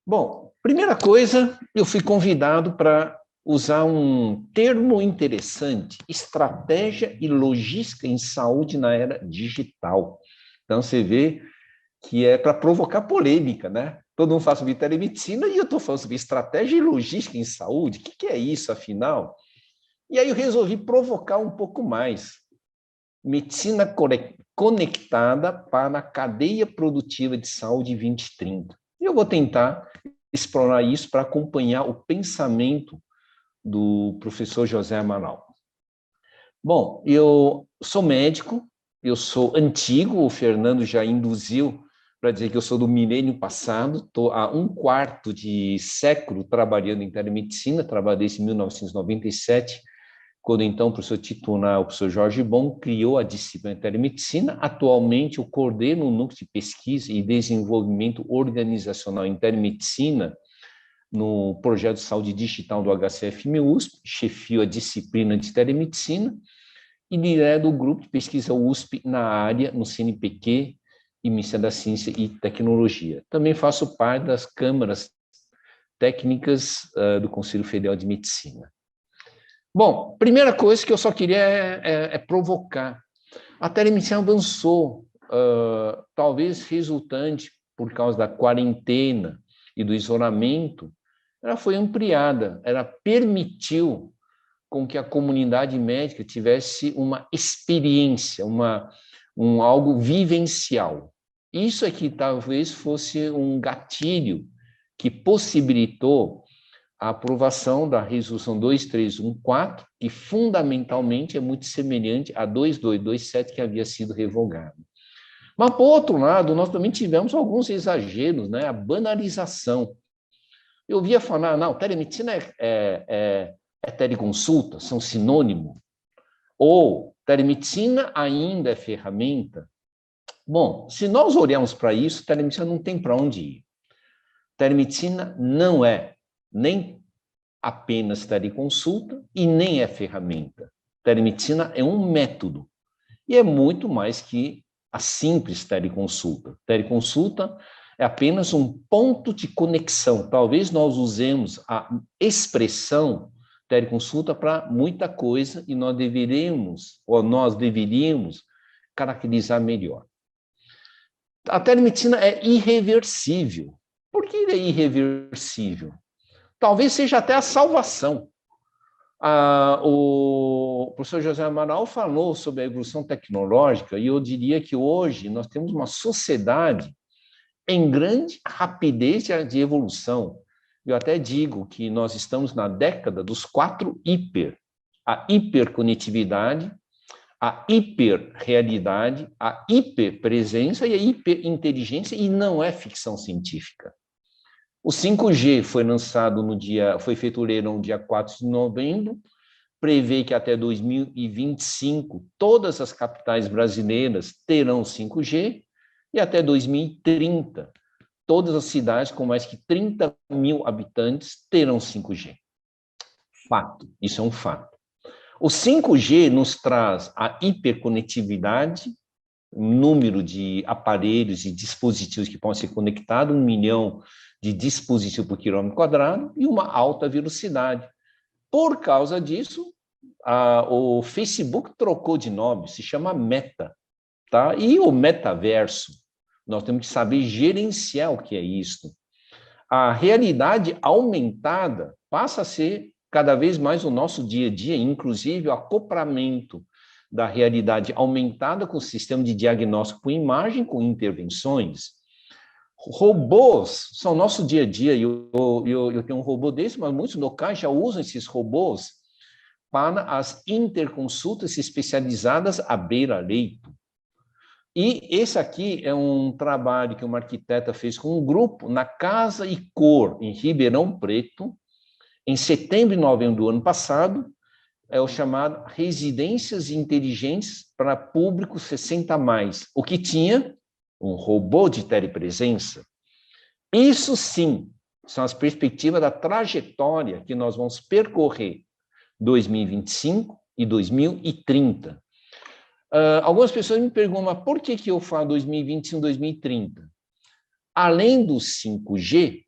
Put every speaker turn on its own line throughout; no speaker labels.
Bom, primeira coisa, eu fui convidado para usar um termo interessante: estratégia e logística em saúde na era digital. Então, você vê que é para provocar polêmica, né? Todo mundo fala sobre telemedicina e eu estou falando sobre estratégia e logística em saúde. O que é isso, afinal? E aí eu resolvi provocar um pouco mais. Medicina conectada para a cadeia produtiva de saúde 2030. E eu vou tentar explorar isso para acompanhar o pensamento do professor José Amaral. Bom, eu sou médico, eu sou antigo, o Fernando já induziu para dizer que eu sou do milênio passado, estou há um quarto de século trabalhando em telemedicina, trabalhei desde 1997, quando então o professor titular, o professor Jorge Bon, criou a disciplina de telemedicina. Atualmente eu coordeno o núcleo de pesquisa e desenvolvimento organizacional em telemedicina no projeto de saúde digital do HCF-USP, chefio a disciplina de telemedicina e lidero o grupo de pesquisa USP na área, no CNPq e Ministério da Ciência e Tecnologia. Também faço parte das câmaras técnicas do Conselho Federal de Medicina. Bom, primeira coisa que eu só queria é provocar. A telemedicina avançou, talvez resultante por causa da quarentena e do isolamento, ela foi ampliada, ela permitiu com que a comunidade médica tivesse uma experiência, algo vivencial. Isso aqui talvez fosse um gatilho que possibilitou a aprovação da resolução 2314, que fundamentalmente é muito semelhante à 2227, que havia sido revogada. Mas, por outro lado, nós também tivemos alguns exageros, né? A banalização. Eu ouvia falar, não, telemedicina é teleconsulta, são sinônimo, ou telemedicina ainda é ferramenta. Bom, se nós olharmos para isso, telemedicina não tem para onde ir. Telemedicina não é nem apenas teleconsulta e nem é ferramenta. Telemedicina é um método e é muito mais que a simples teleconsulta. Teleconsulta é apenas um ponto de conexão. Talvez nós usemos a expressão teleconsulta para muita coisa e nós deveríamos caracterizar melhor. A telemedicina é irreversível. Por que ele é irreversível? Talvez seja até a salvação. O professor José Amaral falou sobre a evolução tecnológica e eu diria que hoje nós temos uma sociedade em grande rapidez de evolução. Eu até digo que nós estamos na década dos 4 hiper. A hiperconectividade, a hiperrealidade, a hiperpresença e a hiperinteligência, e não é ficção científica. O 5G foi feito o leilão no dia 4 de novembro, prevê que até 2025 todas as capitais brasileiras terão 5G e até 2030 todas as cidades com mais que 30 mil habitantes terão 5G. Fato, isso é um fato. O 5G nos traz a hiperconectividade, número de aparelhos e dispositivos que podem ser conectados, 1 milhão de dispositivos por quilômetro quadrado e uma alta velocidade. Por causa disso, o Facebook trocou de nome, se chama Meta, tá? E o metaverso, nós temos que saber gerenciar o que é isso. A realidade aumentada passa a ser cada vez mais o nosso dia a dia, inclusive o acoplamento da realidade aumentada com o sistema de diagnóstico por imagem, com intervenções. Robôs são nosso dia a dia. Eu tenho um robô desse, mas muitos locais já usam esses robôs para as interconsultas especializadas à beira-leito. E esse aqui é um trabalho que uma arquiteta fez com um grupo na Casa e Cor, em Ribeirão Preto, em setembro e novembro do ano passado, é o chamado Residências Inteligentes para Público 60+, o que tinha um robô de telepresença. Isso sim, são as perspectivas da trajetória que nós vamos percorrer 2025 e 2030. Algumas pessoas me perguntam, mas por que eu falo 2025 e 2030? Além do 5G,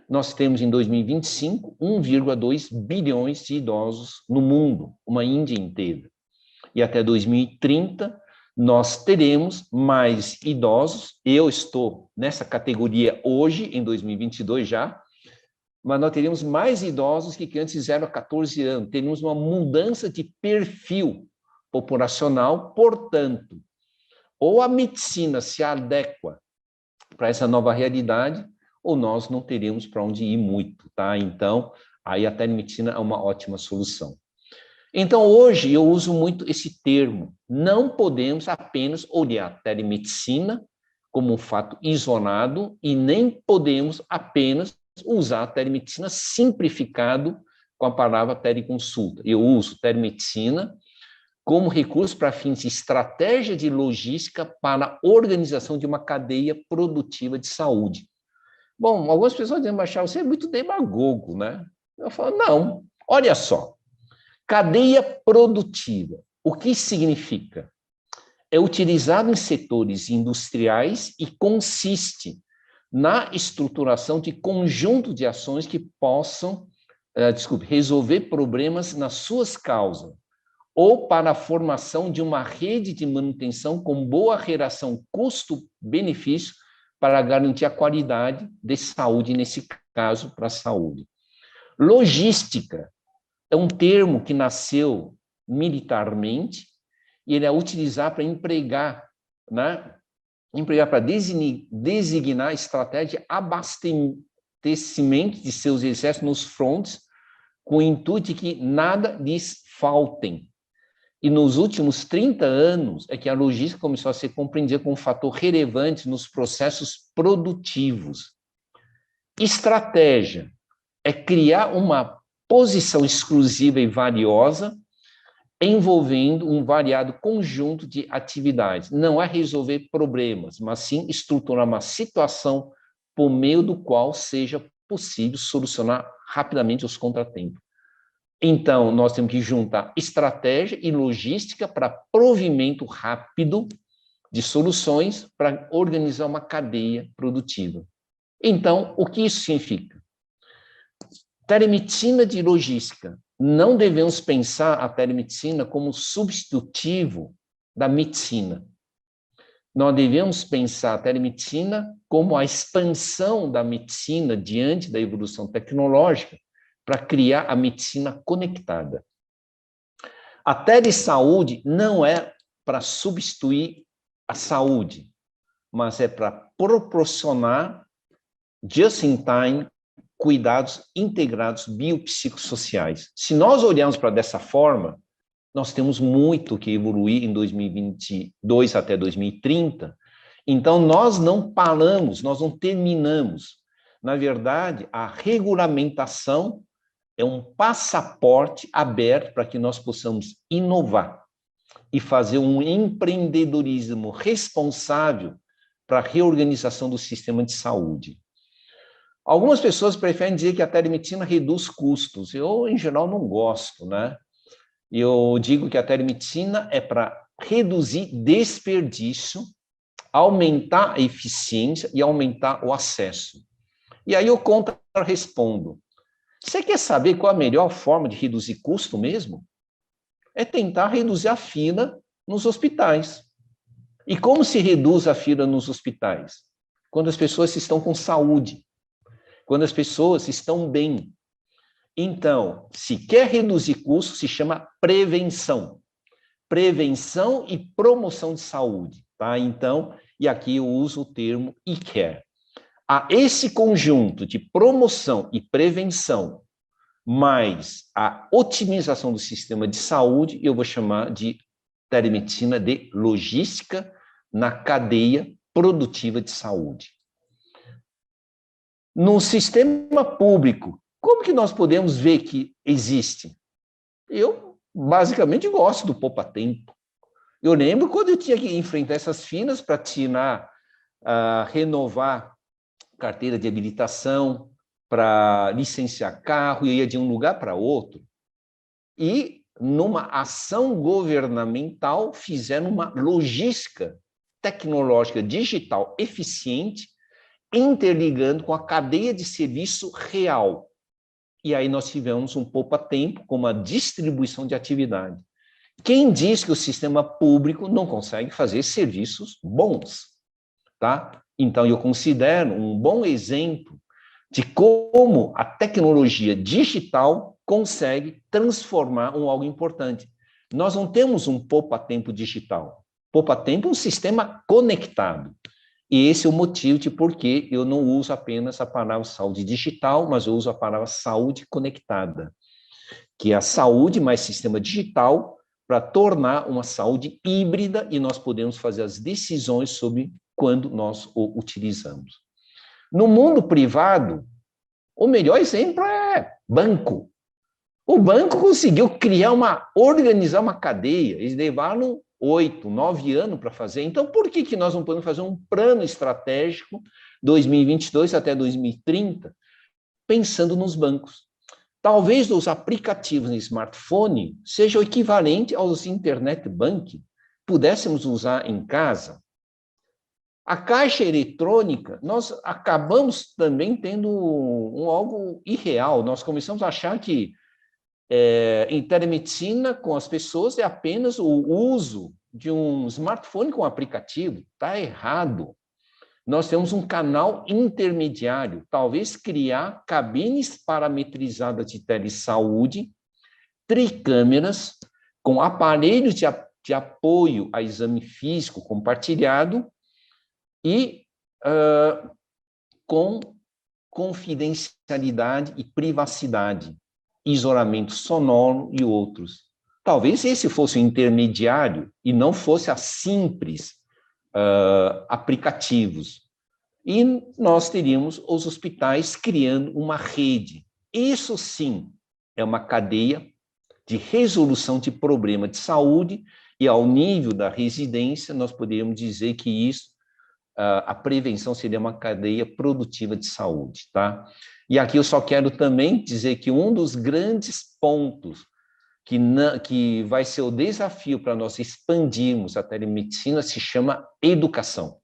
nós temos em 2025 1,2 bilhões de idosos no mundo, uma Índia inteira. E até 2030, nós teremos mais idosos. Eu estou nessa categoria hoje, em 2022 já, mas nós teríamos mais idosos que antes fizeram há 14 anos. Teríamos uma mudança de perfil populacional, portanto, ou a medicina se adequa para essa nova realidade, ou nós não teríamos para onde ir muito, tá? Então, aí a telemedicina é uma ótima solução. Então, hoje, eu uso muito esse termo. Não podemos apenas olhar a telemedicina como um fato isolado e nem podemos apenas usar a telemedicina simplificado com a palavra teleconsulta. Eu uso telemedicina como recurso para fins de estratégia de logística para a organização de uma cadeia produtiva de saúde. Bom, algumas pessoas dizem, mas Charles, você é muito demagogo, né? Eu falo, não, olha só, cadeia produtiva, o que significa? É utilizado em setores industriais e consiste na estruturação de conjunto de ações que possam, resolver problemas nas suas causas, ou para a formação de uma rede de manutenção com boa relação custo-benefício para garantir a qualidade de saúde, nesse caso, para a saúde. Logística é um termo que nasceu militarmente e ele é utilizado para empregar, né? Para designar estratégia de abastecimento de seus exércitos nos frontes, com o intuito de que nada lhes faltem. E nos últimos 30 anos é que a logística começou a ser compreendida como um fator relevante nos processos produtivos. Estratégia é criar uma posição exclusiva e valiosa envolvendo um variado conjunto de atividades. Não é resolver problemas, mas sim estruturar uma situação por meio do qual seja possível solucionar rapidamente os contratempos. Então, nós temos que juntar estratégia e logística para provimento rápido de soluções para organizar uma cadeia produtiva. Então, o que isso significa? Telemedicina de logística. Não devemos pensar a telemedicina como substitutivo da medicina. Nós devemos pensar a telemedicina como a expansão da medicina diante da evolução tecnológica, para criar a medicina conectada. A telesaúde não é para substituir a saúde, mas é para proporcionar, just in time, cuidados integrados biopsicossociais. Se nós olharmos para dessa forma, nós temos muito que evoluir em 2022 até 2030. Então, nós não paramos, nós não terminamos. Na verdade, a regulamentação é um passaporte aberto para que nós possamos inovar e fazer um empreendedorismo responsável para a reorganização do sistema de saúde. Algumas pessoas preferem dizer que a telemedicina reduz custos. Eu, em geral, não gosto, né? Eu digo que a telemedicina é para reduzir desperdício, aumentar a eficiência e aumentar o acesso. E aí eu contra-respondo. Você quer saber qual a melhor forma de reduzir custo mesmo? É tentar reduzir a fila nos hospitais. E como se reduz a fila nos hospitais? Quando as pessoas estão com saúde, quando as pessoas estão bem. Então, se quer reduzir custo, se chama prevenção. Prevenção e promoção de saúde, tá? Então, e aqui eu uso o termo e-care. A esse conjunto de promoção e prevenção, mais a otimização do sistema de saúde, eu vou chamar de telemedicina de logística na cadeia produtiva de saúde. No sistema público, como que nós podemos ver que existe? Eu, basicamente, gosto do poupa-tempo. Eu lembro quando eu tinha que enfrentar essas filas para renovar carteira de habilitação, para licenciar carro, eu ia de um lugar para outro. E, numa ação governamental, fizeram uma logística tecnológica digital eficiente interligando com a cadeia de serviço real. E aí nós tivemos um poupa-tempo com uma distribuição de atividade. Quem diz que o sistema público não consegue fazer serviços bons, tá? Então, eu considero um bom exemplo de como a tecnologia digital consegue transformar algo importante. Nós não temos um poupa-tempo digital. Poupa-tempo é um sistema conectado. E esse é o motivo de por que eu não uso apenas a palavra saúde digital, mas eu uso a palavra saúde conectada, que é a saúde mais sistema digital para tornar uma saúde híbrida e nós podemos fazer as decisões sobre quando nós o utilizamos. No mundo privado, o melhor exemplo é banco. O banco conseguiu organizar uma cadeia, eles levaram 8, 9 anos para fazer. Então, por que nós não podemos fazer um plano estratégico 2022 até 2030, pensando nos bancos? Talvez os aplicativos no smartphone sejam o equivalente aos internet banking, pudéssemos usar em casa. A caixa eletrônica, nós acabamos também tendo algo irreal. Nós começamos a achar que em telemedicina com as pessoas é apenas o uso de um smartphone com aplicativo. Está errado. Nós temos um canal intermediário, talvez criar cabines parametrizadas de telesaúde, tricâmeras, com aparelhos de apoio a exame físico compartilhado e com confidencialidade e privacidade, isolamento sonoro e outros. Talvez esse fosse o intermediário e não fosse a simples aplicativos. E nós teríamos os hospitais criando uma rede. Isso sim é uma cadeia de resolução de problema de saúde e ao nível da residência nós poderíamos dizer que isso, a prevenção seria uma cadeia produtiva de saúde, tá? E aqui eu só quero também dizer que um dos grandes pontos que vai ser o desafio para nós expandirmos a telemedicina se chama educação,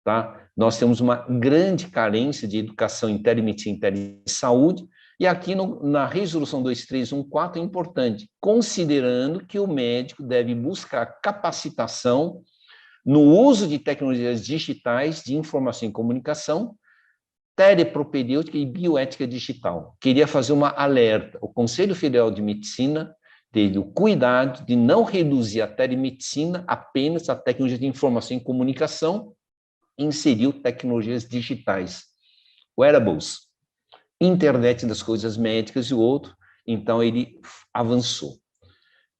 tá? Nós temos uma grande carência de educação em telemedicina e telesaúde, e aqui na resolução 2314 é importante, considerando que o médico deve buscar capacitação no uso de tecnologias digitais de informação e comunicação, telepropedêutica e bioética digital. Queria fazer uma alerta. O Conselho Federal de Medicina teve o cuidado de não reduzir a telemedicina apenas à tecnologia de informação e comunicação, inseriu tecnologias digitais, wearables, internet das coisas médicas e outro, então ele avançou.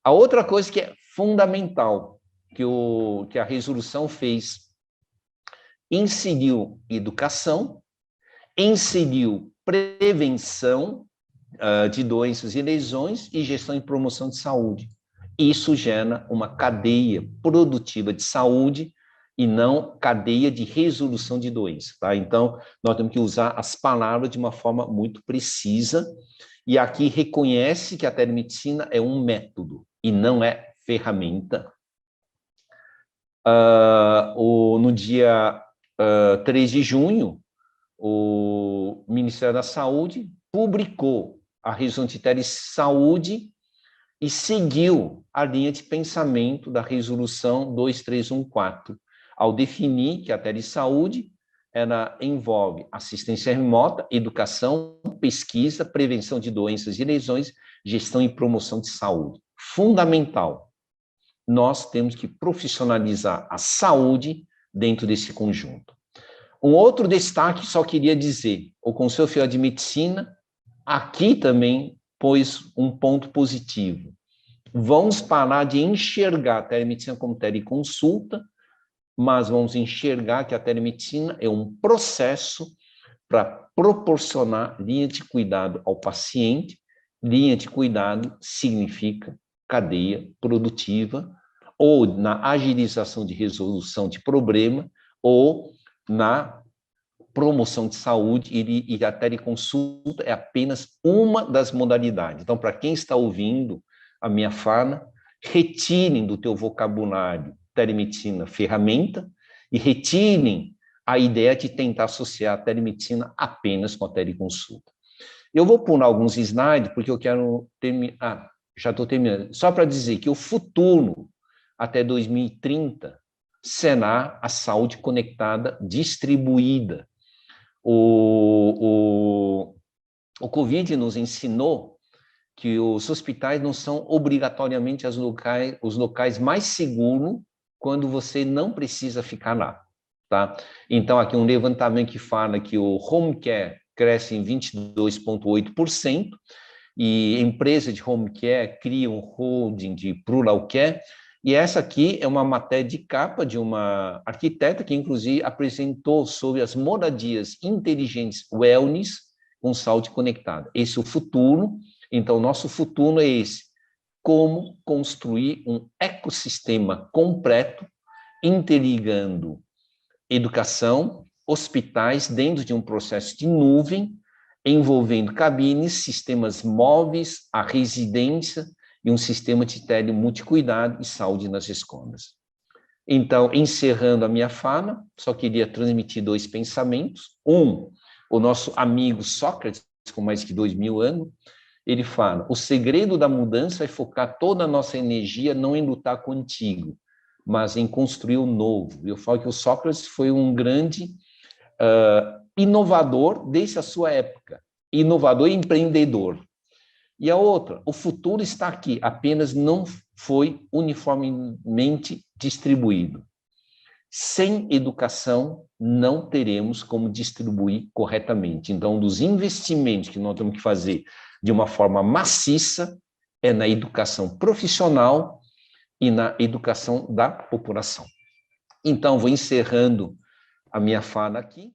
A outra coisa que é fundamental, que a resolução fez, inseriu educação, inseriu prevenção de doenças e lesões e gestão e promoção de saúde. Isso gera uma cadeia produtiva de saúde e não cadeia de resolução de doença, tá? Então, nós temos que usar as palavras de uma forma muito precisa e aqui reconhece que a telemedicina é um método e não é ferramenta. No dia 3 de junho, o Ministério da Saúde publicou a resolução de telesaúde e seguiu a linha de pensamento da resolução 2314, ao definir que a telesaúde ela envolve assistência remota, educação, pesquisa, prevenção de doenças e lesões, gestão e promoção de saúde. Fundamental. Nós temos que profissionalizar a saúde dentro desse conjunto. Um outro destaque, só queria dizer, o Conselho Federal de Medicina, aqui também pôs um ponto positivo. Vamos parar de enxergar a telemedicina como teleconsulta, mas vamos enxergar que a telemedicina é um processo para proporcionar linha de cuidado ao paciente. Linha de cuidado significa cadeia produtiva, ou na agilização de resolução de problema, ou na promoção de saúde, e a teleconsulta é apenas uma das modalidades. Então, para quem está ouvindo a minha fala, retirem do teu vocabulário telemedicina ferramenta e retirem a ideia de tentar associar a telemedicina apenas com a teleconsulta. Eu vou pular alguns slides, porque eu quero terminar. Já estou terminando. Só para dizer que o futuro, até 2030, será a saúde conectada distribuída. O Covid nos ensinou que os hospitais não são obrigatoriamente os locais mais seguros quando você não precisa ficar lá, tá? Então, aqui um levantamento que fala que o home care cresce em 22,8%, e empresa de home care cria um holding de plural care, e essa aqui é uma matéria de capa de uma arquiteta que, inclusive, apresentou sobre as moradias inteligentes wellness com saúde conectada. Esse é o futuro. Então, nosso futuro é esse: como construir um ecossistema completo, interligando educação, hospitais, dentro de um processo de nuvem, envolvendo cabines, sistemas móveis, a residência e um sistema de tele-multicuidado e saúde nas escolas. Então, encerrando a minha fala, só queria transmitir 2 pensamentos. Um, o nosso amigo Sócrates, com mais de 2.000 anos, ele fala: o segredo da mudança é focar toda a nossa energia não em lutar com o antigo, mas em construir o novo. Eu falo que o Sócrates foi um grande inovador desde a sua época, inovador e empreendedor. E a outra, o futuro está aqui, apenas não foi uniformemente distribuído. Sem educação, não teremos como distribuir corretamente. Então, um dos investimentos que nós temos que fazer de uma forma maciça é na educação profissional e na educação da população. Então, vou encerrando a minha fala aqui.